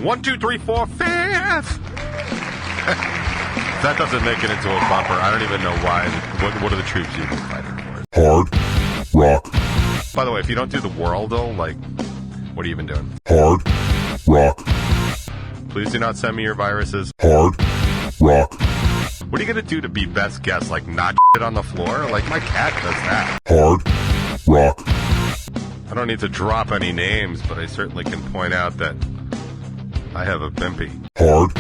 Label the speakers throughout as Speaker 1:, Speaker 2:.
Speaker 1: 1, 2, 3, 4, 5th. That doesn't make it into a bumper. I don't even know why. What are the troops even fighting for?
Speaker 2: Hard Rock.
Speaker 1: By the way, if you don't do the world, though, like, what are you even doing?
Speaker 2: Hard Rock.
Speaker 1: Please do not send me your viruses.
Speaker 2: Hard Rock.
Speaker 1: What are you going to do to be best guest? Like, not shit on the floor? Like, my cat does that.
Speaker 2: Hard Rock.
Speaker 1: I don't need to drop any names, but I certainly can point out that I have a bimpy.
Speaker 2: Hard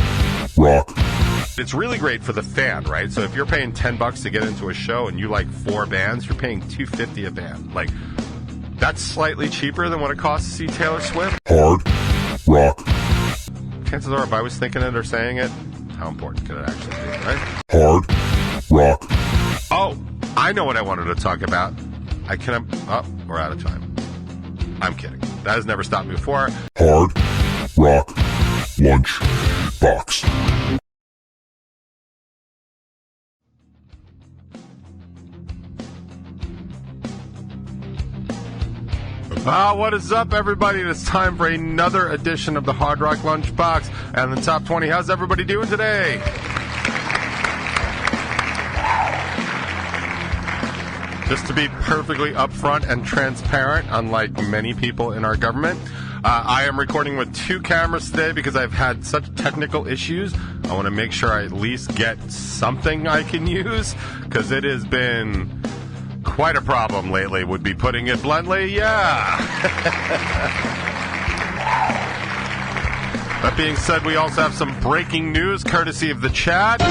Speaker 2: Rock.
Speaker 1: It's really great for the fan, right? So if you're paying $10 to get into a show and you like 4 bands, you're paying $2.50 a band. Like, that's slightly cheaper than what it costs to see Taylor Swift.
Speaker 2: Hard Rock.
Speaker 1: Chances are, if I was thinking it or saying it, how important could it actually be, right?
Speaker 2: Hard Rock.
Speaker 1: Oh, I know what I wanted to talk about. We're out of time. I'm kidding. That has never stopped me before.
Speaker 2: Hard Rock Lunchbox.
Speaker 1: What is up, everybody? It's time for another edition of the Hard Rock Lunchbox and the Top 20. How's everybody doing today? Just to be perfectly upfront and transparent, unlike many people in our government, I am recording with 2 cameras today because I've had such technical issues. I want to make sure I at least get something I can use, because it has been quite a problem lately, would be putting it bluntly. Yeah. That being said, we also have some breaking news courtesy of the chat.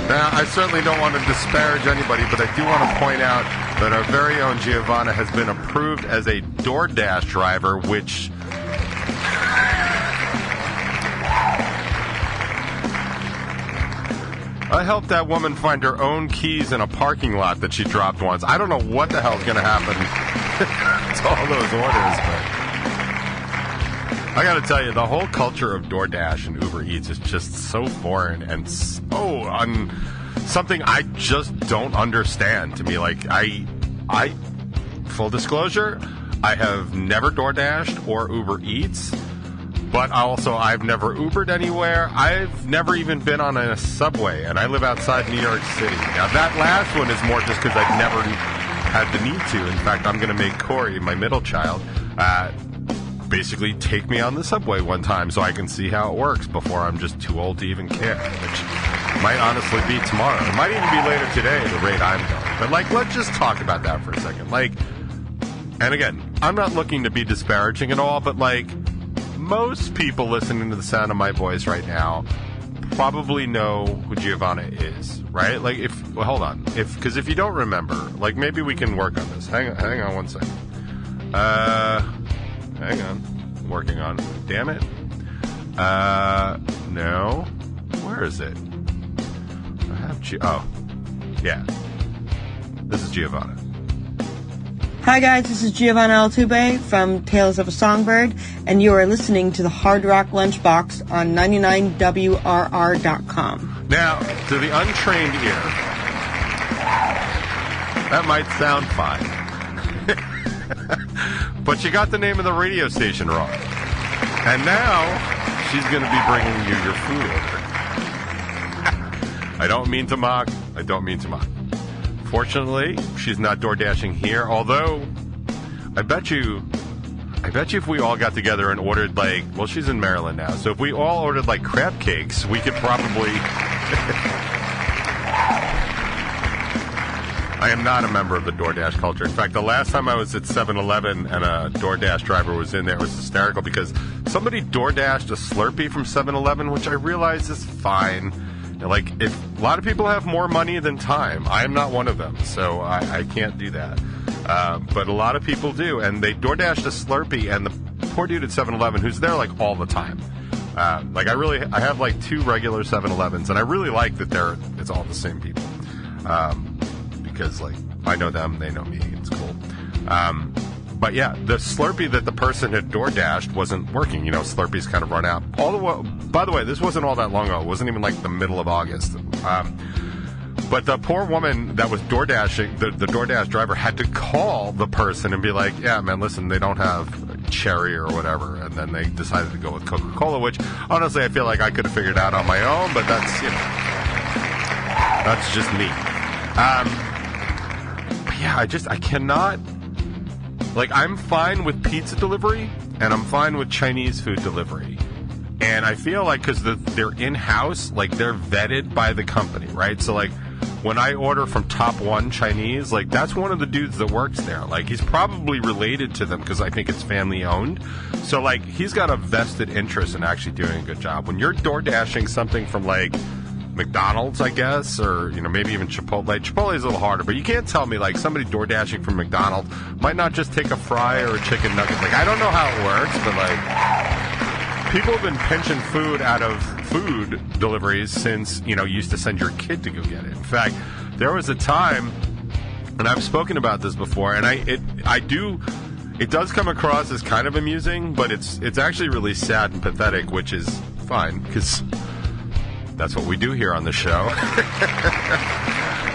Speaker 1: Now, I certainly don't want to disparage anybody, but I do want to point out that our very own Giovanna has been approved as a DoorDash driver, which... I helped that woman find her own keys in a parking lot that she dropped once. I don't know what the hell's going to happen to all those orders, but I got to tell you, the whole culture of DoorDash and Uber Eats is just so foreign and so something I just don't understand to me. Like, I full disclosure, I have never DoorDashed or Uber Eats. But also, I've never Ubered anywhere. I've never even been on a subway, and I live outside New York City. Now, that last one is more just because I've never had the need to. In fact, I'm going to make Corey, my middle child, basically take me on the subway one time so I can see how it works before I'm just too old to even care, which might honestly be tomorrow. It might even be later today at the rate I'm going. But, like, let's just talk about that for a second. Like, and again, I'm not looking to be disparaging at all, but, like, most people listening to the sound of my voice right now probably know who Giovanna is, right? Like, hold on. Because if you don't remember, like, maybe we can work on this. Hang on one second. Hang on. Working on it. Damn it. No. Where is it? I have yeah. This is Giovanna.
Speaker 3: Hi guys, this is Giovanna Altuve from Tales of a Songbird, and you are listening to the Hard Rock Lunchbox on 99WRR.com.
Speaker 1: Now, to the untrained ear, that might sound fine. But you got the name of the radio station wrong. And now, she's going to be bringing you your food order. I don't mean to mock. Fortunately, she's not DoorDashing here, although I bet you if we all got together and ordered, like, well, she's in Maryland now, so if we all ordered, like, crab cakes, we could probably... I am not a member of the DoorDash culture. In fact, the last time I was at 7-Eleven and a DoorDash driver was in there, it was hysterical because somebody DoorDashed a Slurpee from 7-Eleven, which I realize is fine. Like, if a lot of people have more money than time, I am not one of them, so I can't do that. But a lot of people do, and they DoorDashed a Slurpee, and the poor dude at 7-Eleven, who's there, like, all the time. Like, I have, like, 2 regular 7-Elevens, and I really like that it's all the same people. Because, like, I know them, they know me, it's cool. But yeah, the Slurpee that the person had DoorDashed wasn't working. You know, Slurpees kind of run out. By the way, this wasn't all that long ago. It wasn't even like the middle of August. But the poor woman that was DoorDashing, the DoorDash driver had to call the person and be like, yeah, man, listen, they don't have cherry or whatever. And then they decided to go with Coca-Cola, which, honestly, I feel like I could have figured out on my own, but that's, that's just me. But yeah, I cannot, like, I'm fine with pizza delivery, and I'm fine with Chinese food delivery. And I feel like because they're in-house, like, they're vetted by the company, right? So, like, when I order from Top One Chinese, like, that's one of the dudes that works there. Like, he's probably related to them because I think it's family-owned. So, like, he's got a vested interest in actually doing a good job. When you're DoorDashing something from, like, McDonald's, I guess, or, you know, maybe even Chipotle. Chipotle is a little harder, but you can't tell me, like, somebody DoorDashing from McDonald's might not just take a fry or a chicken nugget. Like, I don't know how it works, but, like, people have been pinching food out of food deliveries since, you know, you used to send your kid to go get it. In fact, there was a time, and I've spoken about this before, and it does come across as kind of amusing, but it's actually really sad and pathetic, which is fine, because that's what we do here on the show.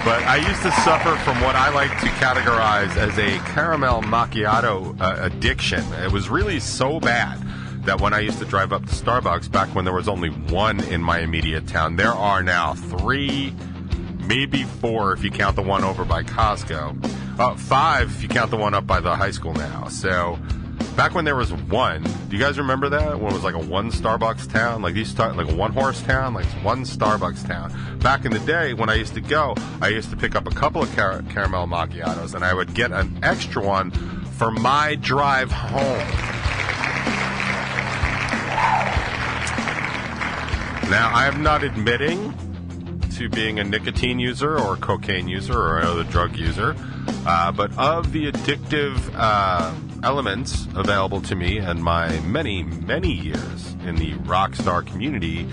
Speaker 1: But I used to suffer from what I like to categorize as a caramel macchiato addiction. It was really so bad that when I used to drive up to Starbucks, back when there was only one in my immediate town, there are now 3, maybe 4 if you count the one over by Costco. 5 if you count the one up by the high school now. So back when there was one, do you guys remember that? When it was like a one Starbucks town? Like like a one-horse town? Like one Starbucks town. Back in the day, when I used to go, I used to pick up a couple of caramel macchiatos, and I would get an extra one for my drive home. Now, I am not admitting to being a nicotine user or a cocaine user or another drug user, but of the addictive elements available to me and my many, many years in the rock star community,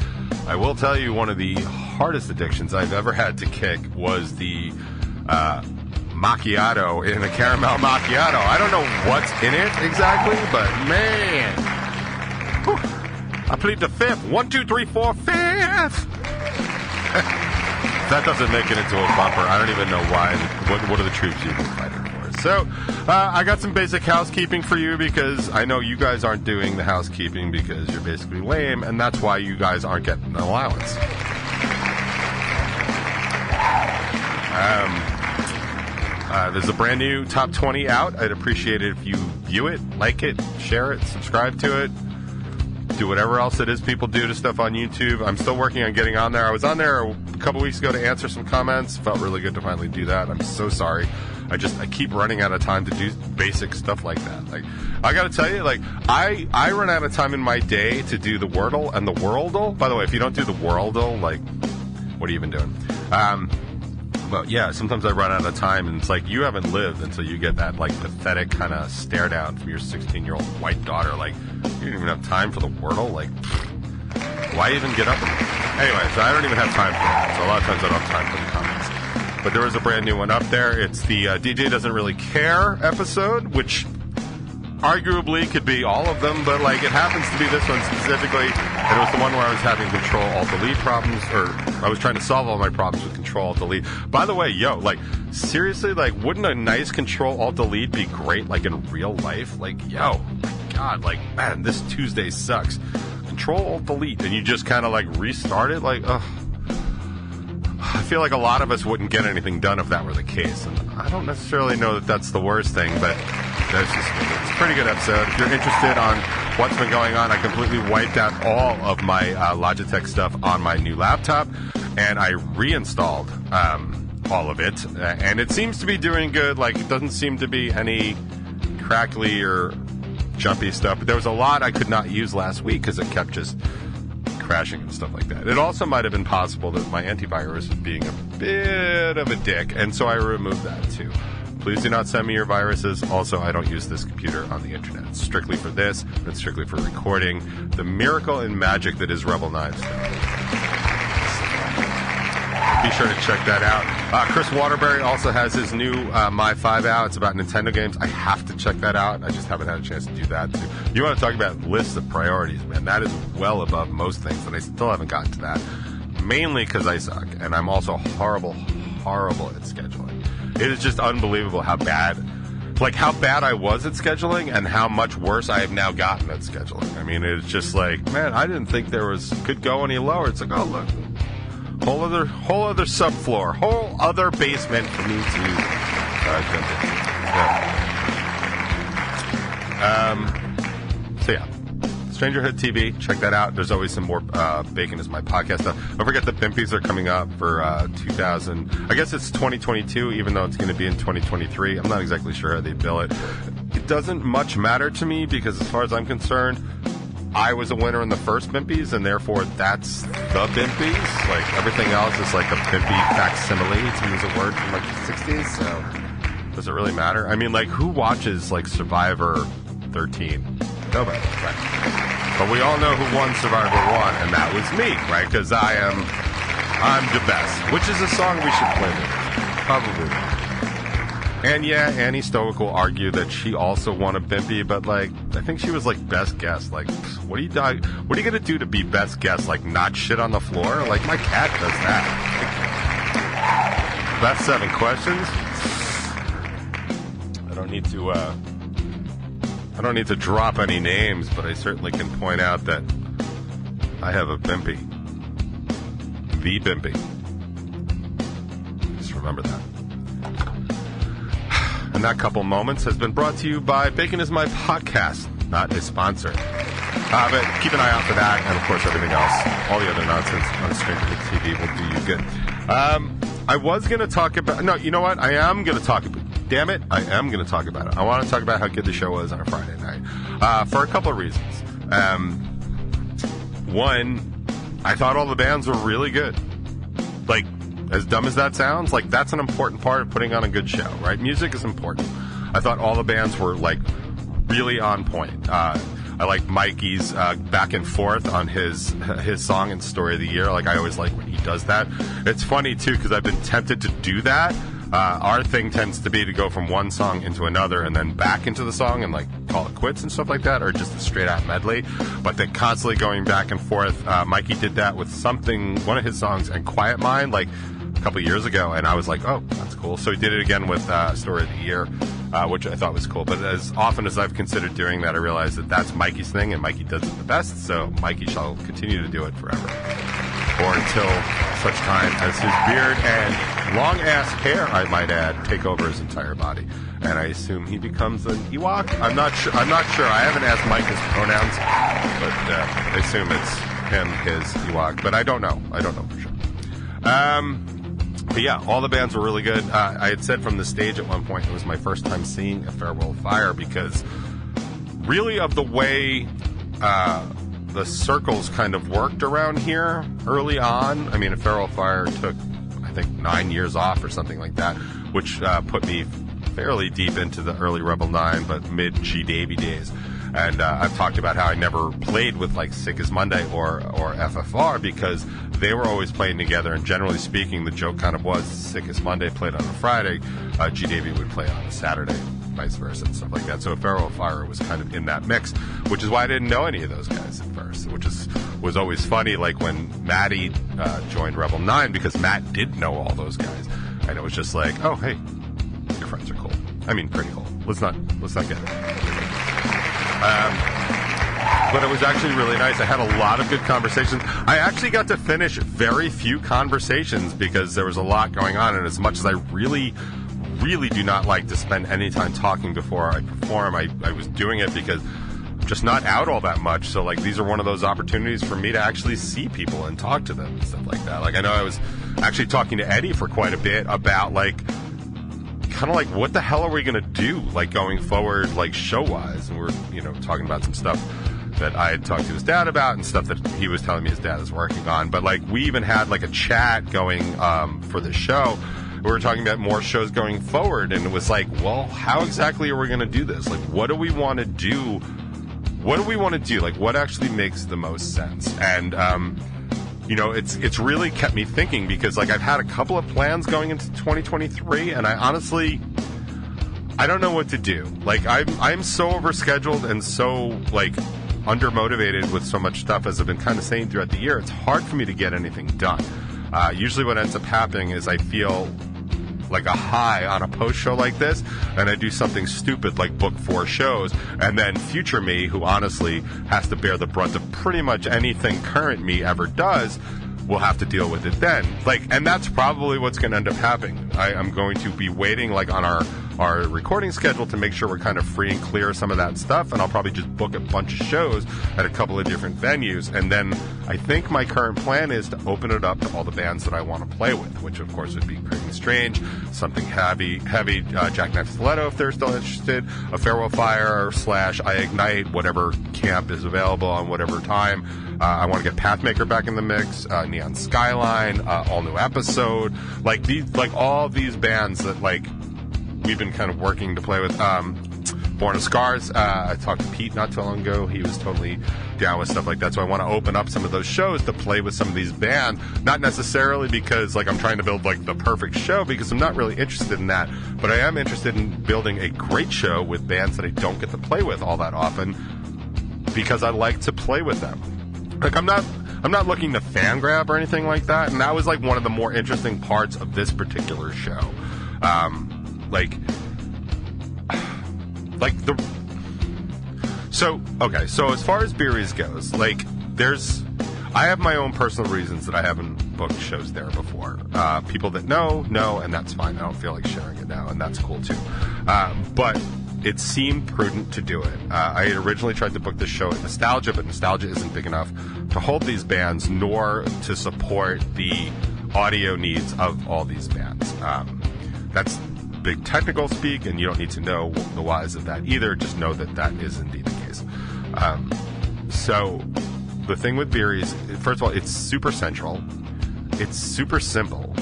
Speaker 1: I will tell you one of the hardest addictions I've ever had to kick was the macchiato in a caramel macchiato. I don't know what's in it exactly, but man, whew, I plead the fifth. 1, 2, 3, 4, fifth. That doesn't make it into a bumper. I don't even know why. What are the troops you've been fighting for? So, I got some basic housekeeping for you because I know you guys aren't doing the housekeeping because you're basically lame, and that's why you guys aren't getting an allowance. There's a brand new Top 20 out. I'd appreciate it if you view it, like it, share it, subscribe to it. Do whatever else it is people do to stuff on YouTube. I'm still working on getting on there. I was on there a couple weeks ago to answer some comments. Felt really good to finally do that. I'm so sorry. I keep running out of time to do basic stuff like that. Like, I gotta tell you, like, I run out of time in my day to do the Wordle and the Worldle. By the way, if you don't do the Worldle, like, what are you even doing? But yeah, sometimes I run out of time, and it's like you haven't lived until you get that, like, pathetic kind of stare down from your 16-year-old white daughter. Like, you don't even have time for the Wordle? Like, why even get up? Anyway, so I don't even have time for that. So a lot of times I don't have time for the comments. But there is a brand new one up there. It's the DJ Doesn't Really Care episode, which arguably could be all of them, but, like, it happens to be this one specifically. And it was the one where I was having Control-Alt-Delete problems, or I was trying to solve all my problems with Control-Alt-Delete. By the way, yo, like, seriously, like, wouldn't a nice Control-Alt-Delete be great, like, in real life? Like, yo, my God, like, man, this Tuesday sucks. Control-Alt-Delete, and you just kind of, like, restart it? Like, ugh. I feel like a lot of us wouldn't get anything done if that were the case. And I don't necessarily know that that's the worst thing, but that's just, it's a pretty good episode. If you're interested on what's been going on, I completely wiped out all of my Logitech stuff on my new laptop, and I reinstalled all of it. And it seems to be doing good. Like, it doesn't seem to be any crackly or jumpy stuff. But there was a lot I could not use last week because it kept just crashing and stuff like that. It also might have been possible that my antivirus was being a bit of a dick, and so I removed that too. Please do not send me your viruses. Also, I don't use this computer on the internet. It's strictly for this, and it's strictly for recording the miracle and magic that is Rebel Knives. Be sure to check that out. Chris Waterbury also has his new My 5 out. It's about Nintendo games. I have to check that out. I just haven't had a chance to do that too. You want to talk about lists of priorities, man. That is well above most things, and I still haven't gotten to that. Mainly because I suck, and I'm also horrible horrible at scheduling. It is just unbelievable how bad I was at scheduling and how much worse I have now gotten at scheduling. I mean, it's just like, man, I didn't think could go any lower. It's like, oh, look, whole other subfloor, whole other basement for me to jump into. So yeah, Strangerhood TV, check that out. There's always some more Bacon is My podcast stuff. Don't forget the Bimpies are coming up for 2000. I guess it's 2022, even though it's going to be in 2023. I'm not exactly sure how they bill it. It doesn't much matter to me because as far as I'm concerned, I was a winner in the first Bimpies, and therefore that's the Bimpies. Like, everything else is like a Bimpy facsimile, to use a word from like the 60s, so does it really matter? I mean, like, who watches like Survivor 13? Nobody, right? But we all know who won Survivor 1, and that was me, right? Because I'm the best, which is a song we should play with. Probably. And yeah, Annie Stoic will argue that she also won a Bimpy, but like, I think she was like best guest. Like, what are you gonna do to be best guest? Like, not shit on the floor? Like, my cat does that. Like, best 7 questions. I don't need to drop any names, but I certainly can point out that I have a Bimpy. The Bimpy. Just remember that. And that couple moments has been brought to you by Bacon is My podcast, not a sponsor. But keep an eye out for that, and of course everything else, all the other nonsense on Stranger TV will do you good. I was going to talk about, no, you know what? I am going to talk about, damn it, I am going to talk about it. I want to talk about how good the show was on a Friday night, for a couple of reasons. One, I thought all the bands were really good. Like, as dumb as that sounds, like, that's an important part of putting on a good show, right? Music is important. I thought all the bands were, like, really on point. I like Mikey's back and forth on his song and Story of the Year. Like, I always like when he does that. It's funny, too, because I've been tempted to do that. Our thing tends to be to go from one song into another and then back into the song and, like, call it quits and stuff like that, or just a straight-out medley. But then constantly going back and forth. Mikey did that with one of his songs, and Quiet Mind, like, a couple years ago, and I was like, oh, that's cool. So he did it again with Story of the Year, which I thought was cool. But as often as I've considered doing that, I realized that that's Mikey's thing, and Mikey does it the best, so Mikey shall continue to do it forever. Or until such time as his beard and long-ass hair, I might add, take over his entire body. And I assume he becomes an Ewok? I'm not sure. I haven't asked Mike his pronouns, but I assume it's him, his Ewok. But I don't know. For sure. But yeah, all the bands were really good. I had said from the stage at one point it was my first time seeing A Farewell Fire, because really of the way the circles kind of worked around here early on. I mean, A Farewell Fire took, I think, 9 years off or something like that, which put me fairly deep into the early Rebel 9, but mid-G Davy days. And I've talked about how I never played with, like, Sick as Monday or FFR, because they were always playing together, and generally speaking, the joke kind of was Sick as Monday played on a Friday, G Davy would play on a Saturday, vice versa, and stuff like that. So A Farewell Fire was kind of in that mix, which is why I didn't know any of those guys at first, which was always funny, like when Matty joined Rebel 9, because Matt did know all those guys, and it was just like, oh, hey, your friends are cool. I mean, pretty cool. Let's not get it. But it was actually really nice. I had a lot of good conversations. I actually got to finish very few conversations because there was a lot going on, and as much as I really, really do not like to spend any time talking before I perform, I was doing it because I'm just not out all that much. So, like, these are one of those opportunities for me to actually see people and talk to them and stuff like that. Like, I know I was actually talking to Eddie for quite a bit about, like, kind of like, what the hell are we going to do, like, going forward, like, show-wise? And we're, talking about some stuff that I had talked to his dad about and stuff that he was telling me his dad is working on. But, like, we even had, like, a chat going for the show. We were talking about more shows going forward, and it was like, well, how exactly are we going to do this? Like, what do we want to do? Like, what actually makes the most sense? And, it's really kept me thinking, because, like, I've had a couple of plans going into 2023, and I don't know what to do. Like, I'm so overscheduled and so, like, undermotivated with so much stuff, as I've been kind of saying throughout the year. It's hard for me to get anything done. Usually what ends up happening is I feel like a high on a post show like this, and I do something stupid like book 4 shows, and then future me, who honestly has to bear the brunt of pretty much anything current me ever does, will have to deal with it then. And that's probably what's going to end up happening. I'm going to be waiting on our recording schedule to make sure we're kind of free and clear of some of that stuff, and I'll probably just book a bunch of shows at a couple of different venues, and then I think my current plan is to open it up to all the bands that I want to play with, which of course would be Craving Strange, something heavy, Jackknife Stiletto if they're still interested, a Farewell Fire / I Ignite, whatever camp is available on whatever time. I want to get Pathmaker back in the mix, Neon Skyline, all new episode, all these bands that we've been kind of working to play with. Born of Scars, I talked to Pete not too long ago. He was totally down with stuff like that. So I want to open up some of those shows to play with some of these bands. Not necessarily because I'm trying to build the perfect show, because I'm not really interested in that. But I am interested in building a great show with bands that I don't get to play with all that often, because I like to play with them. I'm not looking to fan grab or anything like that. And that was one of the more interesting parts of this particular show. So as far as Beery's goes, I have my own personal reasons that I haven't booked shows there before. People that know, and that's fine. I don't feel like sharing it now, and that's cool too. But it seemed prudent to do it. I had originally tried to book this show at Nostalgia, but Nostalgia isn't big enough to hold these bands, nor to support the audio needs of all these bands. That's big technical speak, and you don't need to know the whys of that either. Just know that is indeed the case. So the thing with Beery is, first of all, it's super central. It's super simple.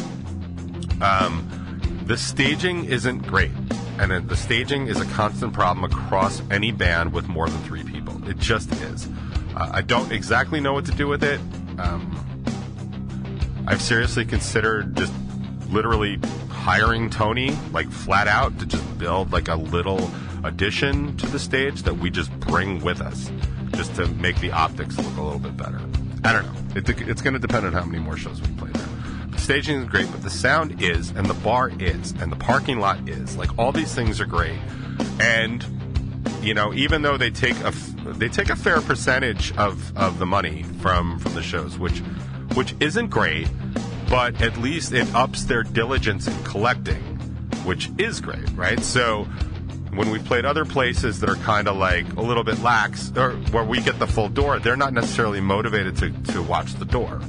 Speaker 1: The staging isn't great, and the staging is a constant problem across any band with more than 3 people. It just is. I don't exactly know what to do with it. I've seriously considered just literally hiring Tony, flat out, to just build a little addition to the stage that we just bring with us, just to make the optics look a little bit better. I don't know. It's going to depend on how many more shows we play there. The staging is great, but the sound is, and the bar is, and the parking lot is. All these things are great. And, even though they take a fair percentage of the money from the shows, which isn't great, but at least it ups their diligence in collecting, which is great, right? So when we played other places that are kind of a little bit lax, or where we get the full door, they're not necessarily motivated to watch the door.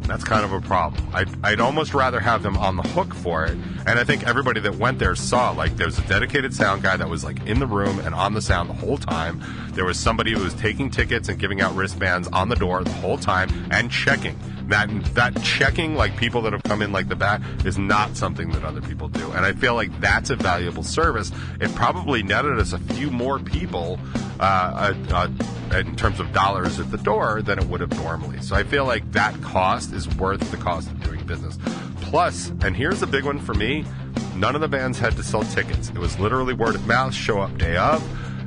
Speaker 1: That's kind of a problem. I'd almost rather have them on the hook for it. And I think everybody that went there saw, there's a dedicated sound guy that was in the room and on the sound the whole time. There was somebody who was taking tickets and giving out wristbands on the door the whole time and checking. That checking, people that have come in the back, is not something that other people do. And I feel like that's a valuable service. It probably netted us a few more people in terms of dollars at the door than it would have normally. So I feel like that cost is worth the cost of doing business. Plus, and here's the big one for me, none of the bands had to sell tickets. It was literally word of mouth, show up day of.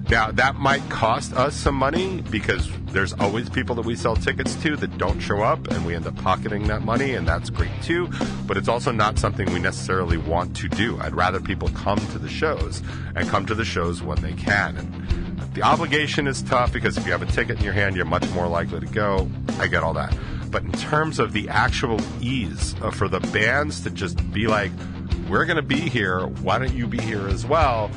Speaker 1: Now, that might cost us some money, because there's always people that we sell tickets to that don't show up, and we end up pocketing that money, and that's great too. But it's also not something we necessarily want to do. I'd rather people come to the shows, and come to the shows when they can. And the obligation is tough, because if you have a ticket in your hand, you're much more likely to go. I get all that. But in terms of the actual ease for the bands to just be we're going to be here, why don't you be here as well?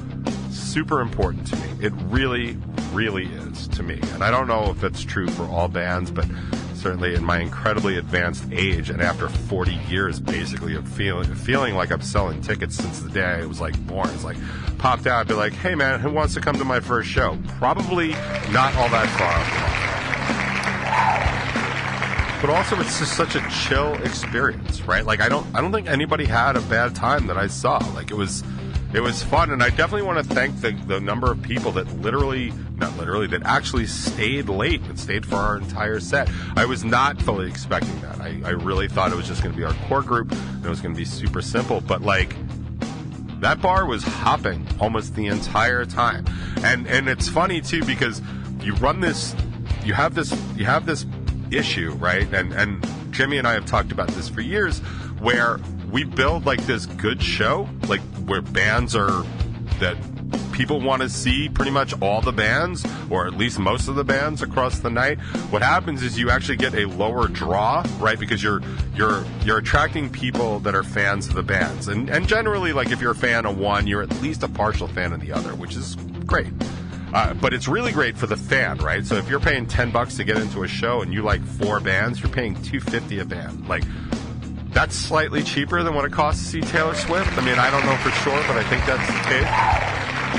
Speaker 1: Super important to me. It really, really is to me. And I don't know if that's true for all bands, but certainly in my incredibly advanced age, and after 40 years basically of feeling like I'm selling tickets since the day I was born, it's popped out, I'd be hey man, who wants to come to my first show? Probably not all that far off. But also, it's just such a chill experience, right? I don't think anybody had a bad time that I saw. It was fun, and I definitely want to thank the number of people that that actually stayed late and stayed for our entire set. I was not fully expecting that. I really thought it was just going to be our core group, and it was going to be super simple. But that bar was hopping almost the entire time, and it's funny too, because you have this issue, right? And Jimmy and I have talked about this for years, where we build like this good show, like where bands are that people want to see pretty much all the bands, or at least most of the bands across the night. What happens is you actually get a lower draw, right? Because you're attracting people that are fans of the bands, and generally, like if you're a fan of one, you're at least a partial fan of the other, which is great. But it's really great for the fan, right? So if you're paying $10 to get into a show and you like 4 bands, you're paying $250 a band. Like, that's slightly cheaper than what it costs to see Taylor Swift. I mean, I don't know for sure, but I think that's the case.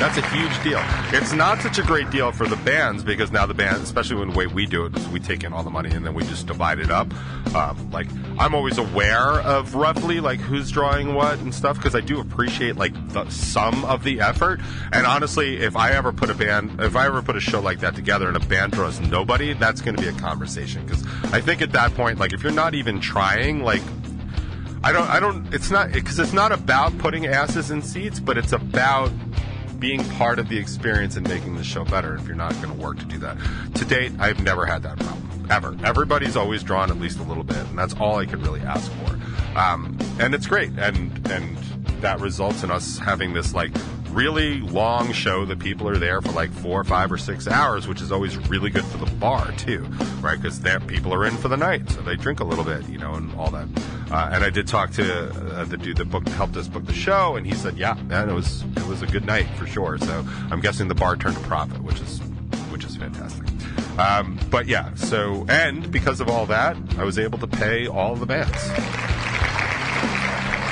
Speaker 1: That's a huge deal. It's not such a great deal for the bands, because now the band, especially when the way we do it, is we take in all the money and then we just divide it up. Like, I'm always aware of roughly like who's drawing what and stuff, because I do appreciate like the sum of the effort. And honestly, if I ever put a show like that together and a band draws nobody, that's going to be a conversation, because I think at that point, like if you're not even trying, like it's not about putting asses in seats, but it's about being part of the experience and making the show better. If you're not going to work to do that, to date, I've never had that problem, ever. Everybody's always drawn at least a little bit, and that's all I could really ask for. And it's great, and that results in us having this like really long show that people are there for like 4, 5, or 6 hours, which is always really good for the bar too, right? Because people are in for the night, so they drink a little bit, and all that. And I did talk to the dude that helped us book the show, and he said, yeah, man, it was a good night for sure. So I'm guessing the bar turned a profit, which is fantastic. But yeah, so, and because of all that, I was able to pay all of the bands.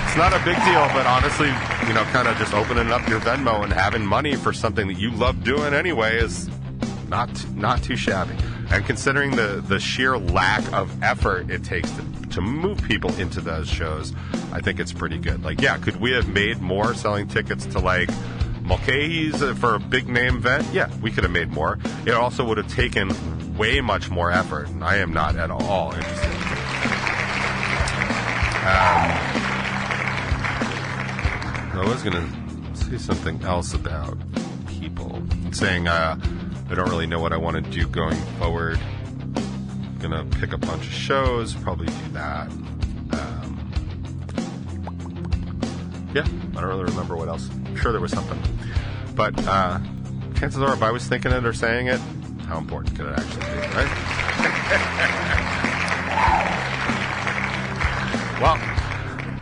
Speaker 1: It's not a big deal, but honestly, kind of just opening up your Venmo and having money for something that you love doing anyway is not too shabby. And considering the sheer lack of effort it takes to move people into those shows, I think it's pretty good. Like, yeah, could we have made more selling tickets to like Mulcahy's for a big name event? Yeah, we could have made more. It also would have taken way much more effort, and I am not at all interested in it. I was going to say something else about people, saying I don't really know what I want to do going forward. I'm going to pick a bunch of shows, probably do that. Yeah, I don't really remember what else. I'm sure there was something. But chances are, if I was thinking it or saying it, how important could it actually be, right? Well,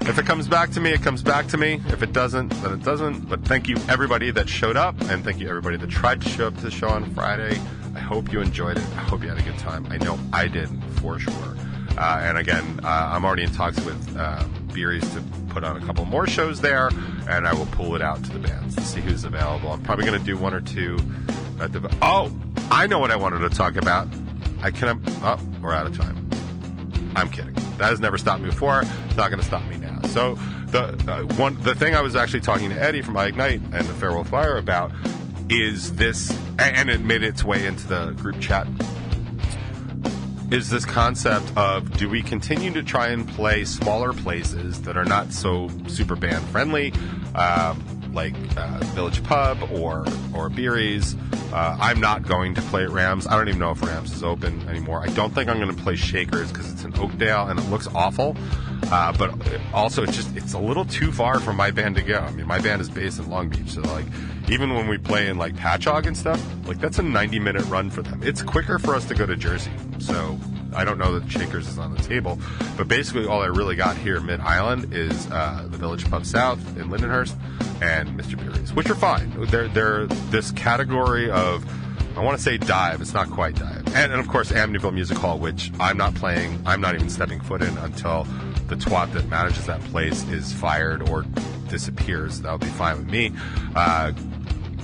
Speaker 1: if it comes back to me, it comes back to me. If it doesn't, then it doesn't. But thank you, everybody that showed up, and thank you, everybody that tried to show up to the show on Friday. I hope you enjoyed it. I hope you had a good time. I know I did, for sure. And again, I'm already in talks with Beery's to put on a couple more shows there, and I will pull it out to the bands to see who's available. I'm probably going to do 1 or 2 at the... Oh, I know what I wanted to talk about. We're out of time. I'm kidding. That has never stopped me before. It's not going to stop me now. So the thing I was actually talking to Eddie from iIgnite and the Farewell Fire about is this, and it made its way into the group chat, is this concept of, do we continue to try and play smaller places that are not so super band friendly, like Village Pub or Beery's? I'm not going to play at Rams. I don't even know if Rams is open anymore. I don't think I'm going to play Shakers because it's in Oakdale and it looks awful. But also, it's a little too far for my band to go. I mean, my band is based in Long Beach, so like, even when we play in like Patchogue and stuff, like that's a 90-minute run for them. It's quicker for us to go to Jersey. So I don't know that Shakers is on the table, but basically all I really got here Mid-Island is the Village Pub South in Lindenhurst and Mr. Beery's, which are fine. They're this category of, I want to say dive. It's not quite dive. And of course, Amityville Music Hall, which I'm not playing. I'm not even stepping foot in until the twat that manages that place is fired or disappears. That would be fine with me.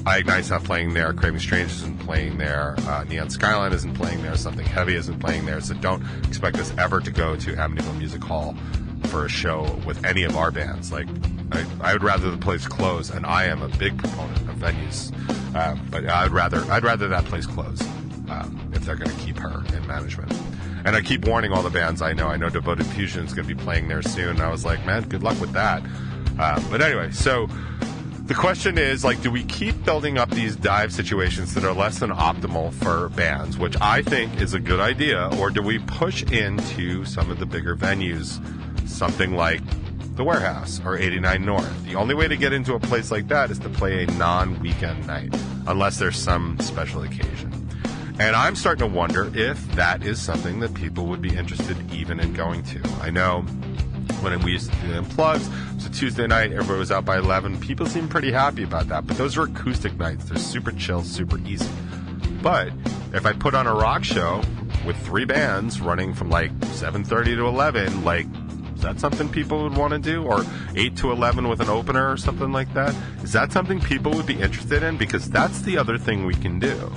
Speaker 1: iIgnite's not playing there. Craving Strange isn't playing there. Neon Skyline isn't playing there. Something Heavy isn't playing there. So don't expect us ever to go to Amityville Music Hall for a show with any of our bands. Like, I would rather the place close, and I am a big proponent of venues. But I'd rather that place close if they're going to keep her in management. And I keep warning all the bands I know. I know Devoted Fusion is going to be playing there soon. And I was like, man, good luck with that. But anyway, so the question is, like, do we keep building up these dive situations that are less than optimal for bands, which I think is a good idea, or do we push into some of the bigger venues, something like the Warehouse or 89 North. The only way to get into a place like that is to play a non-weekend night, unless there's some special occasion. And I'm starting to wonder if that is something that people would be interested even in going to. I know when we used to do Unplugged, it was a Tuesday night, everybody was out by 11. People seem pretty happy about that, but those are acoustic nights. They're super chill, super easy. But if I put on a rock show with 3 bands running from like 7:30 to 11, like, is that something people would want to do? Or 8 to 11 with an opener or something like that? Is that something people would be interested in? Because that's the other thing we can do.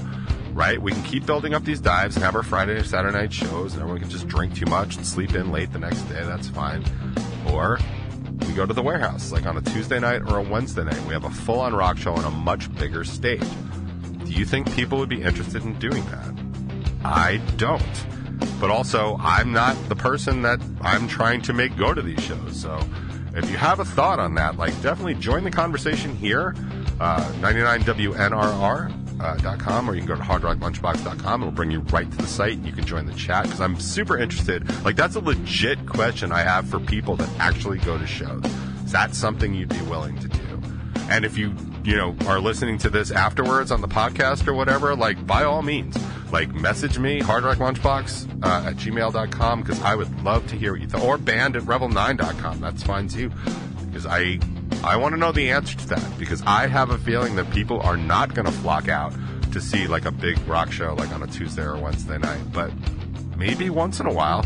Speaker 1: Right? We can keep building up these dives and have our Friday or Saturday night shows, and everyone can just drink too much and sleep in late the next day. That's fine. Or we go to the Warehouse, like on a Tuesday night or a Wednesday night. We have a full-on rock show on a much bigger stage. Do you think people would be interested in doing that? I don't. But also, I'm not the person that I'm trying to make go to these shows. So if you have a thought on that, like, definitely join the conversation here, 99WNRR. .com, or you can go to hardrocklunchbox.com. It'll bring you right to the site. You can join the chat because I'm super interested. Like, that's a legit question I have for people that actually go to shows. Is that something you'd be willing to do? And if you are listening to this afterwards on the podcast or whatever, like, by all means, like, message me, hardrocklunchbox at gmail.com, because I would love to hear what you thought. Or band@revel9.com. That's fine too. Because I want to know the answer to that, because I have a feeling that people are not going to flock out to see like a big rock show like on a Tuesday or Wednesday night, but maybe once in a while,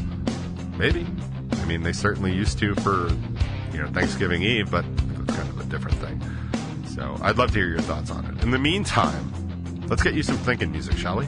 Speaker 1: maybe. I mean, they certainly used to for, Thanksgiving Eve, but it's kind of a different thing. So I'd love to hear your thoughts on it. In the meantime, let's get you some thinking music, shall we?